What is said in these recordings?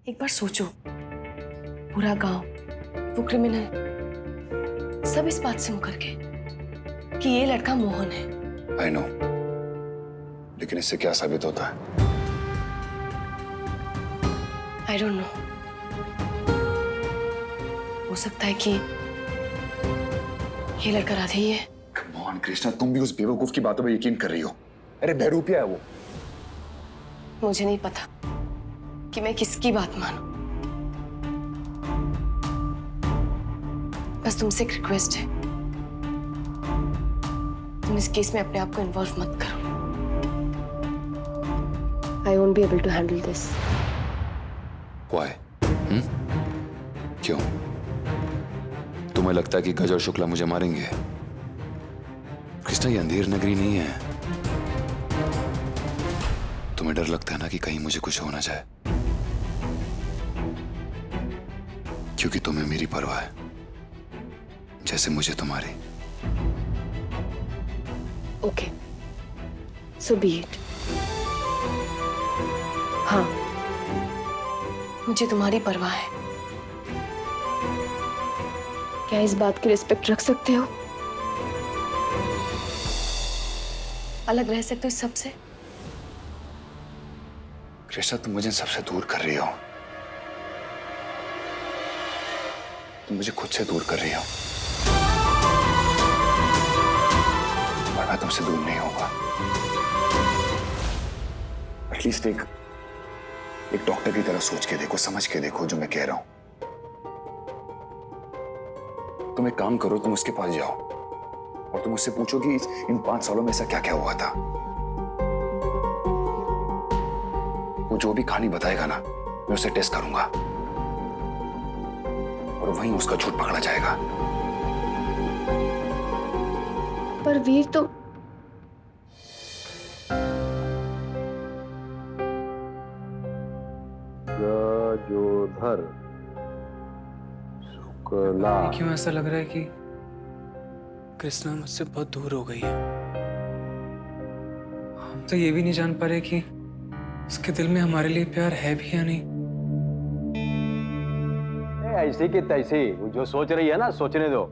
एक बार सोचो, पूरा गांव, वो क्रिमिनल, सब इस बात से मुकर गए कि ये लड़का मोहन है। I know, लेकिन इससे क्या साबित होता है? I don't know। हो सकता है कि ये लड़का राधे ही है। Come on, कृष्णा, तुम भी उस बेवकूफ की बातों पर यकीन कर रही हो। अरे बहरूपिया है वो। मुझे नहीं पता कि मैं किसकी बात मानूं। बस तुमसे एक रिक्वेस्ट है, तुम इस केस में अपने आप को इन्वॉल्व मत करो। I won't be able to handle this। Why? क्यों? तुम्हें लगता है कि गज और शुक्ला मुझे मारेंगे? कृष्णा, ये अंधेर नगरी नहीं है। तुम्हें डर लगता है ना कि कहीं मुझे कुछ हो ना जाए, क्योंकि तुम्हें मेरी परवाह है, जैसे मुझे तुम्हारी। Okay, so be it। हाँ, मुझे तुम्हारी परवाह है। क्या इस बात की रिस्पेक्ट रख सकते हो? अलग रह सकते हो इस सबसे? कृष्णा, तुम मुझे सबसे दूर कर रही हो। तुम मुझे खुद से दूर कर रही हो, और मैं तुमसे दूर नहीं होगा। एटलीस्ट एक डॉक्टर की तरह सोच के देखो, समझ के देखो जो मैं कह रहा हूं। तुम एक काम करो, तुम उसके पास जाओ और तुम उससे पूछो कि इन 5 सालों में ऐसा क्या क्या हुआ था। वो जो भी कहानी बताएगा ना, मैं उसे टेस्ट करूंगा और वहीं उसका झूठ पकड़ा जाएगा। पर वीर तो गजोधर शुक्ला। क्यों ऐसा लग रहा है कि कृष्णा मुझसे बहुत दूर हो गई है। हम तो ये भी नहीं जान पा रहे कि उसके दिल में हमारे लिए प्यार है भी या नहीं। ऐसी की तैसी, वो जो सोच रही है ना, सोचने दो।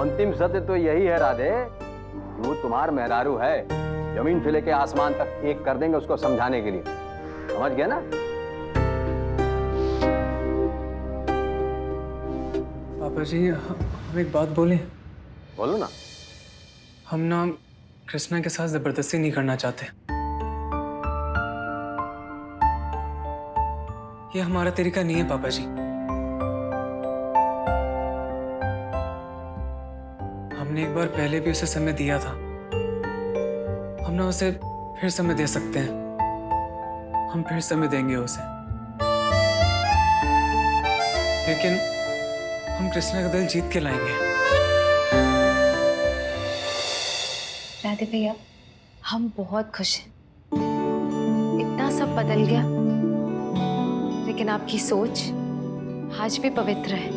अंतिम सत्य तो यही है राधे, वो तुम्हार मेहरारू है। जमीन से लेके आसमान तक एक कर देंगे उसको समझाने के लिए। समझ गया ना? पापा जी, हम एक बात बोलें? बोलो ना। हम ना कृष्णा के साथ जबरदस्ती नहीं करना चाहते। ये हमारा तरीका नहीं है पापा जी। हमने एक बार पहले भी उसे समय दिया था, हम ना उसे फिर समय दे सकते हैं। हम फिर समय देंगे उसे, लेकिन हम कृष्णा का दिल जीत के लाएंगे। राधे भैया, हम बहुत खुश हैं। इतना सब बदल गया, लेकिन आपकी सोच आज भी पवित्र है।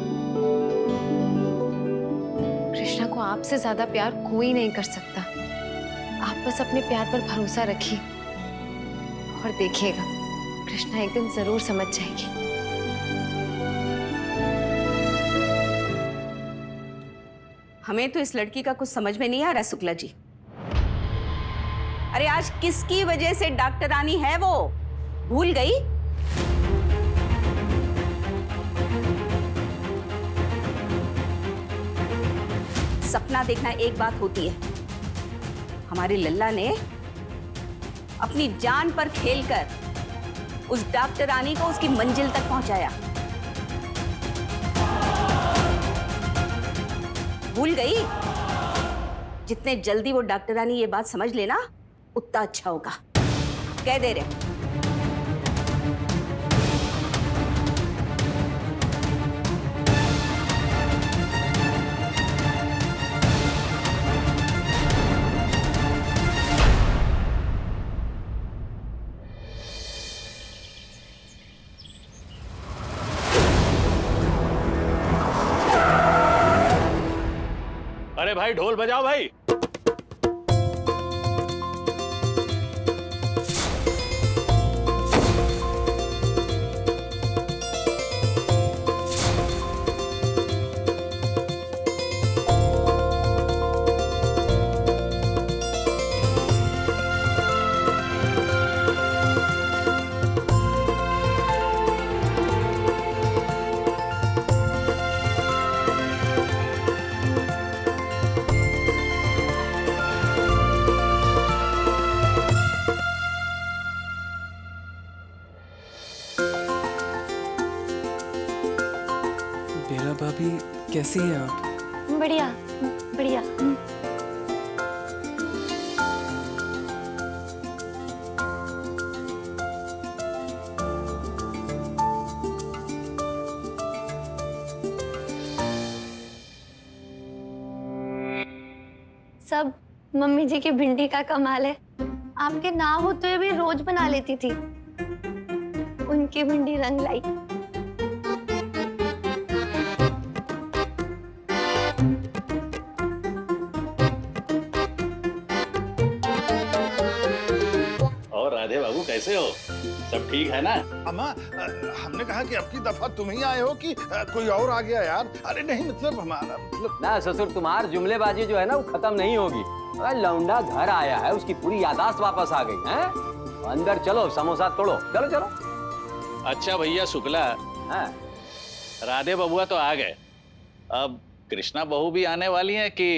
कृष्णा को आपसे ज्यादा प्यार कोई नहीं कर सकता। आप बस अपने प्यार पर भरोसा रखिए और देखिएगा, कृष्णा एक दिन जरूर समझ जाएगी। हमें तो इस लड़की का कुछ समझ में नहीं आ रहा शुक्ला जी। अरे आज किसकी वजह से डॉक्टर रानी है वो भूल गई? सपना देखना एक बात होती है, हमारे लल्ला ने अपनी जान पर खेलकर उस डॉक्टर रानी को उसकी मंजिल तक पहुंचाया। भूल गई? जितने जल्दी वो डॉक्टर रानी ये बात समझ लेना उतना अच्छा होगा। कह दे रहे। अरे भाई, ढोल बजाओ भाई। भाभी, कैसी हैं आप? बढ़िया बढ़िया। सब मम्मी जी की भिंडी का कमाल है। आपके ना होते हुए भी रोज बना लेती थी। उनकी भिंडी रंग लाई। और राधे बाबू कैसे हो? सब ठीक है ना? अम्मा, हमने कहा कि अब की दफा तुम ही आए हो कि कोई और आ गया यार। अरे नहीं, मतलब हमारा मतलब ना ससुर, तुम्हारी जुमलेबाजी जो है ना वो खत्म नहीं होगी। अरे लौंडा घर आया है, उसकी पूरी यादाश्त वापस आ गई है। अंदर चलो, समोसा तोड़ो, चलो चलो। अच्छा भैया शुक्ला, हाँ। राधे बबुआ तो आ गए, अब कृष्णा बहू भी आने वाली है कि?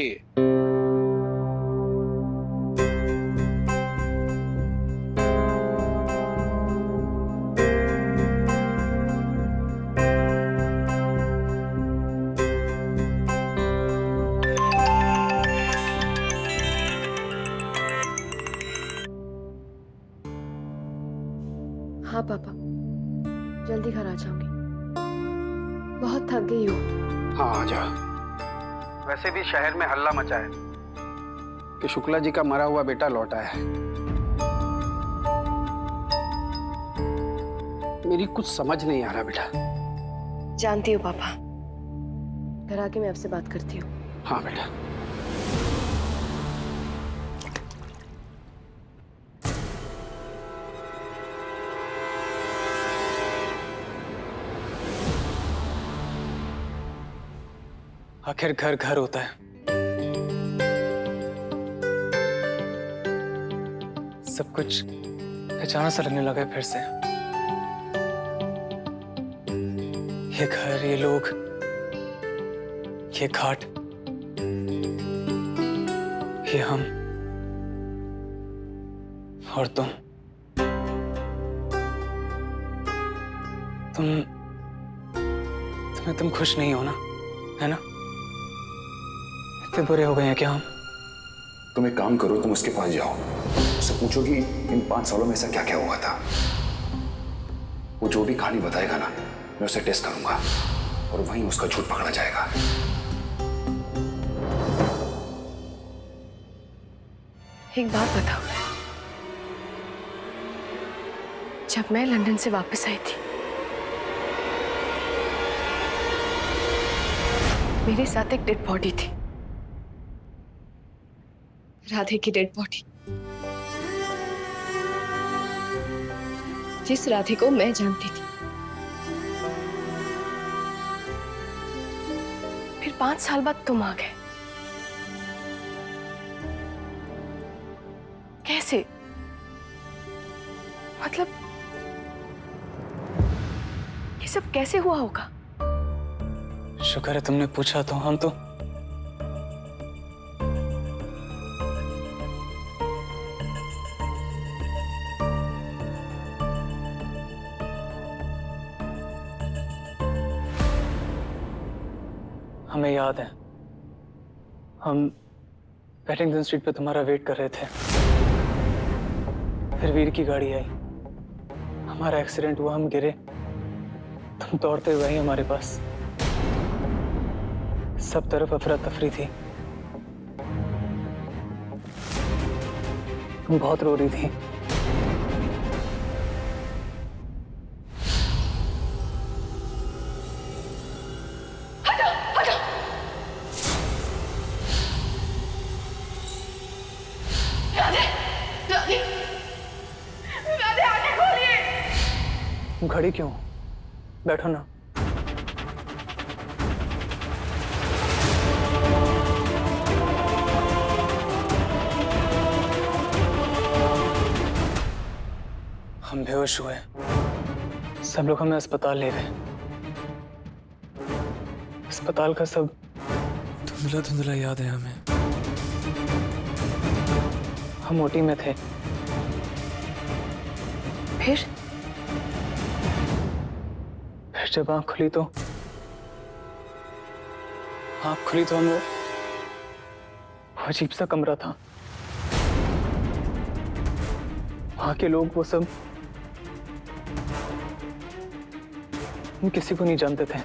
हाँ पापा, जल्दी घर आ जाऊंगी। बहुत थक गई हूँ। हाँ आ जा। वैसे भी शहर में हल्ला मचा है कि शुक्ला जी का मरा हुआ बेटा लौटा है। मेरी कुछ समझ नहीं आ रहा बेटा। जानती हूँ पापा, घर आके मैं आपसे बात करती हूँ। हाँ बेटा। आखिर घर घर होता है। सब कुछ अचानक सा लगने लगा है फिर से। ये घर, ये लोग, ये घाट, ये हम और तुम खुश नहीं हो ना, है ना? इतने बुरे हो गए हैं क्या हम? तुम एक काम करो, तुम उसके पास जाओ, उससे पूछो कि इन 5 सालों में ऐसा क्या क्या हुआ था। वो जो भी कहानी बताएगा ना, मैं उसे टेस्ट करूंगा और वहीं उसका झूठ पकड़ा जाएगा। एक बात बताओ, जब मैं लंदन से वापस आई थी, मेरे साथ एक डेड बॉडी थी, राधे की डेड बॉडी, जिस राधे को मैं जानती थी। फिर 5 साल बाद तुम आ गए। कैसे? मतलब ये सब कैसे हुआ होगा? शुक्र है तुमने पूछा तो। हम तो हमें याद है, हम पैटिंगटन स्ट्रीट पे तुम्हारा वेट कर रहे थे। फिर वीर की गाड़ी आई, हमारा एक्सीडेंट हुआ, हम गिरे, तुम दौड़ते हुए आई हमारे पास। सब तरफ अफरा तफरी थी, तुम बहुत रो रही थी। खड़ी क्यों? बैठो ना। हम बेहोश हुए, सब लोग हमें अस्पताल ले गए। अस्पताल का सब धुंधला धुंधला याद है हमें। हम ओटी में थे। फिर जब आंख खुली तो आँख खुली तो हम वो अजीब सा कमरा था। वहां के लोग वो सब हम किसी को नहीं जानते थे।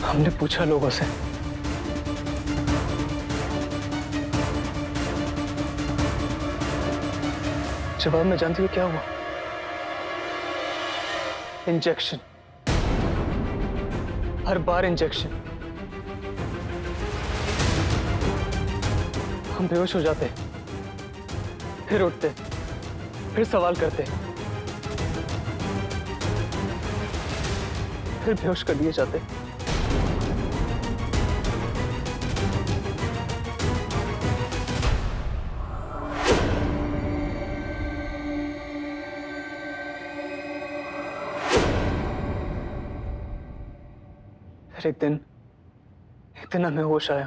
हमने पूछा लोगों से, जवाब में जानती हो क्या हुआ? इंजेक्शन, हर बार इंजेक्शन। हम बेहोश हो जाते, फिर उठते, फिर सवाल करते, फिर बेहोश कर दिए जाते। फिर एक दिन हमें होश आया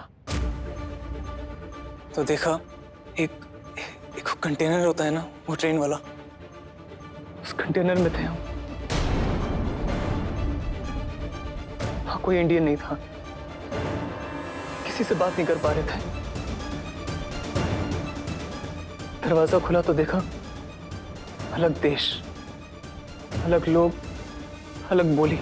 तो देखा एक कंटेनर होता है ना, वो ट्रेन वाला, उस कंटेनर में थे हम। वहां कोई इंडियन नहीं था, किसी से बात नहीं कर पा रहे थे। दरवाजा खुला तो देखा अलग देश, अलग लोग, अलग बोली।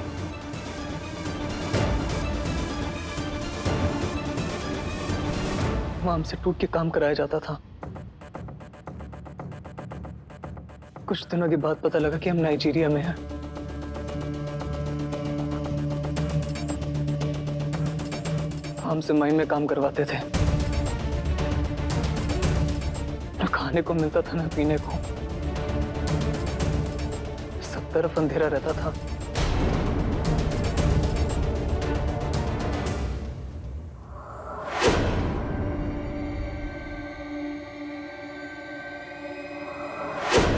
वहां हमसे टूट के काम कराया जाता था। कुछ दिनों के बाद पता लगा कि हम नाइजीरिया में हैं। हमसे माइन में काम करवाते थे। न खाने को मिलता था न पीने को, सब तरफ अंधेरा रहता था।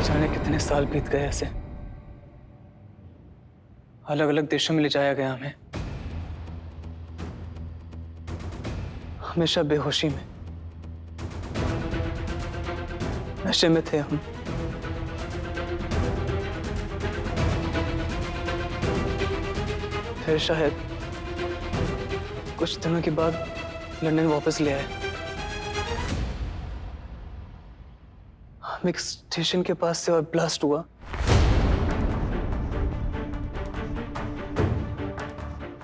जाने कितने साल बीत गए ऐसे, अलग अलग देशों में ले जाया गया हमें, हमेशा बेहोशी में, नशे में थे हम। फिर शायद कुछ दिनों के बाद लंदन वापस ले आए। हम एक स्टेशन के पास से और ब्लास्ट हुआ।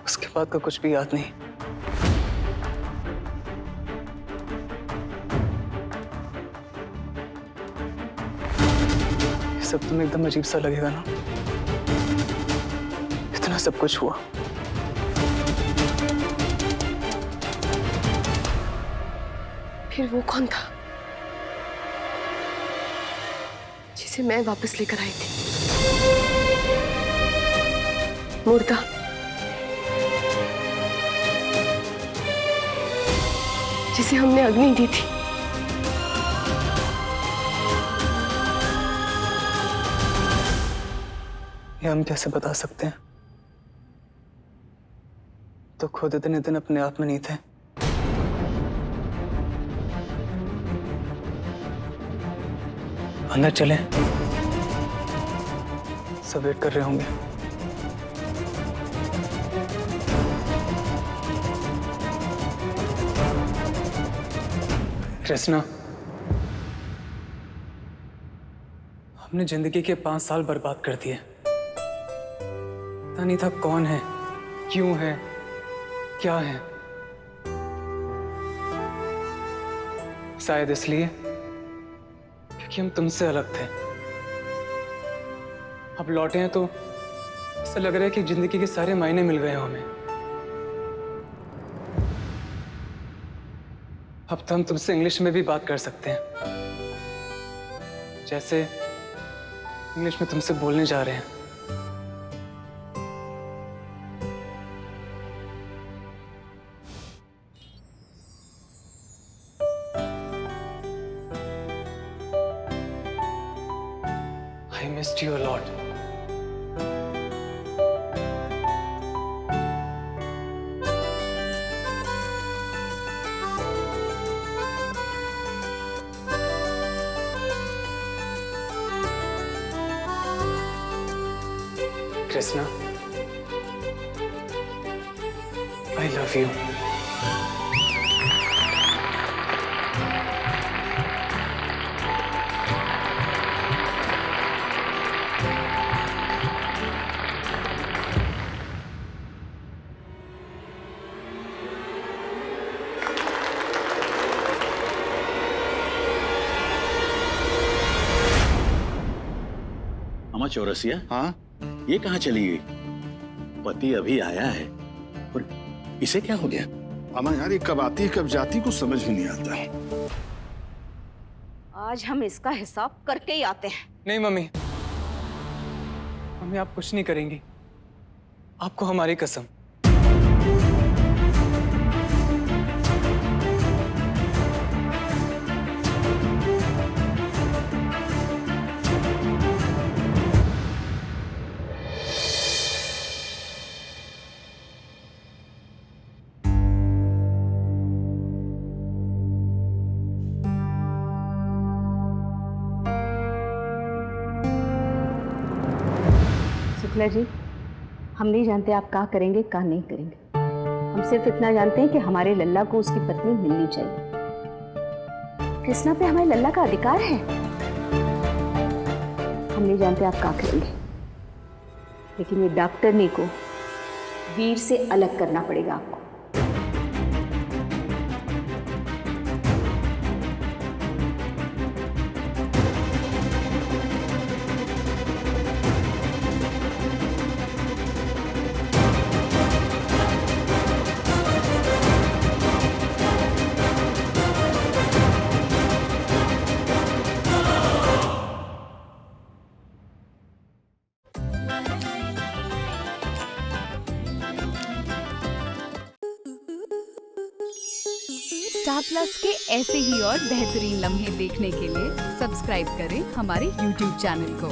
उसके बाद का कुछ भी याद नहीं। ये सब तुम्हें एकदम अजीब सा लगेगा ना, इतना सब कुछ हुआ। फिर वो कौन था जिसे मैं वापस लेकर आई थी? मुर्दा, जिसे हमने अग्नि दी थी। ये हम कैसे बता सकते हैं? तो खुद इतने दिन अपने आप में नहीं थे। अंदर चलें, सब वेट कर रहे होंगे। कृष्णा, हमने जिंदगी के 5 साल बर्बाद कर दिए। पता नहीं था कौन है, क्यों है, क्या है। शायद इसलिए कि हम तुमसे अलग थे। अब लौटे हैं तो ऐसा लग रहा है कि जिंदगी के सारे मायने मिल गए हो हमें। अब तो हम तुमसे इंग्लिश में भी बात कर सकते हैं, जैसे इंग्लिश में तुमसे बोलने जा रहे हैं। I missed you a lot. Krishna, I love you. अम्मा चौरसिया, हाँ ये कहाँ चली गई? पति अभी आया है और इसे क्या हो गया? अमा यार, ये कब आती है कब जाती है कुछ समझ भी नहीं आता। आज हम इसका हिसाब करके ही आते हैं। नहीं मम्मी, मम्मी आप कुछ नहीं करेंगी, आपको हमारी कसम। शुक्ला जी, हम नहीं जानते आप क्या करेंगे क्या नहीं करेंगे। हम सिर्फ इतना जानते हैं कि हमारे लल्ला को उसकी पत्नी मिलनी चाहिए। कृष्णा पे हमारे लल्ला का अधिकार है। हम नहीं जानते आप क्या करेंगे, लेकिन ये डॉक्टरनी को वीर से अलग करना पड़ेगा आपको। स्टार प्लस के ऐसे ही और बेहतरीन लम्हे देखने के लिए सब्सक्राइब करें हमारे YouTube चैनल को।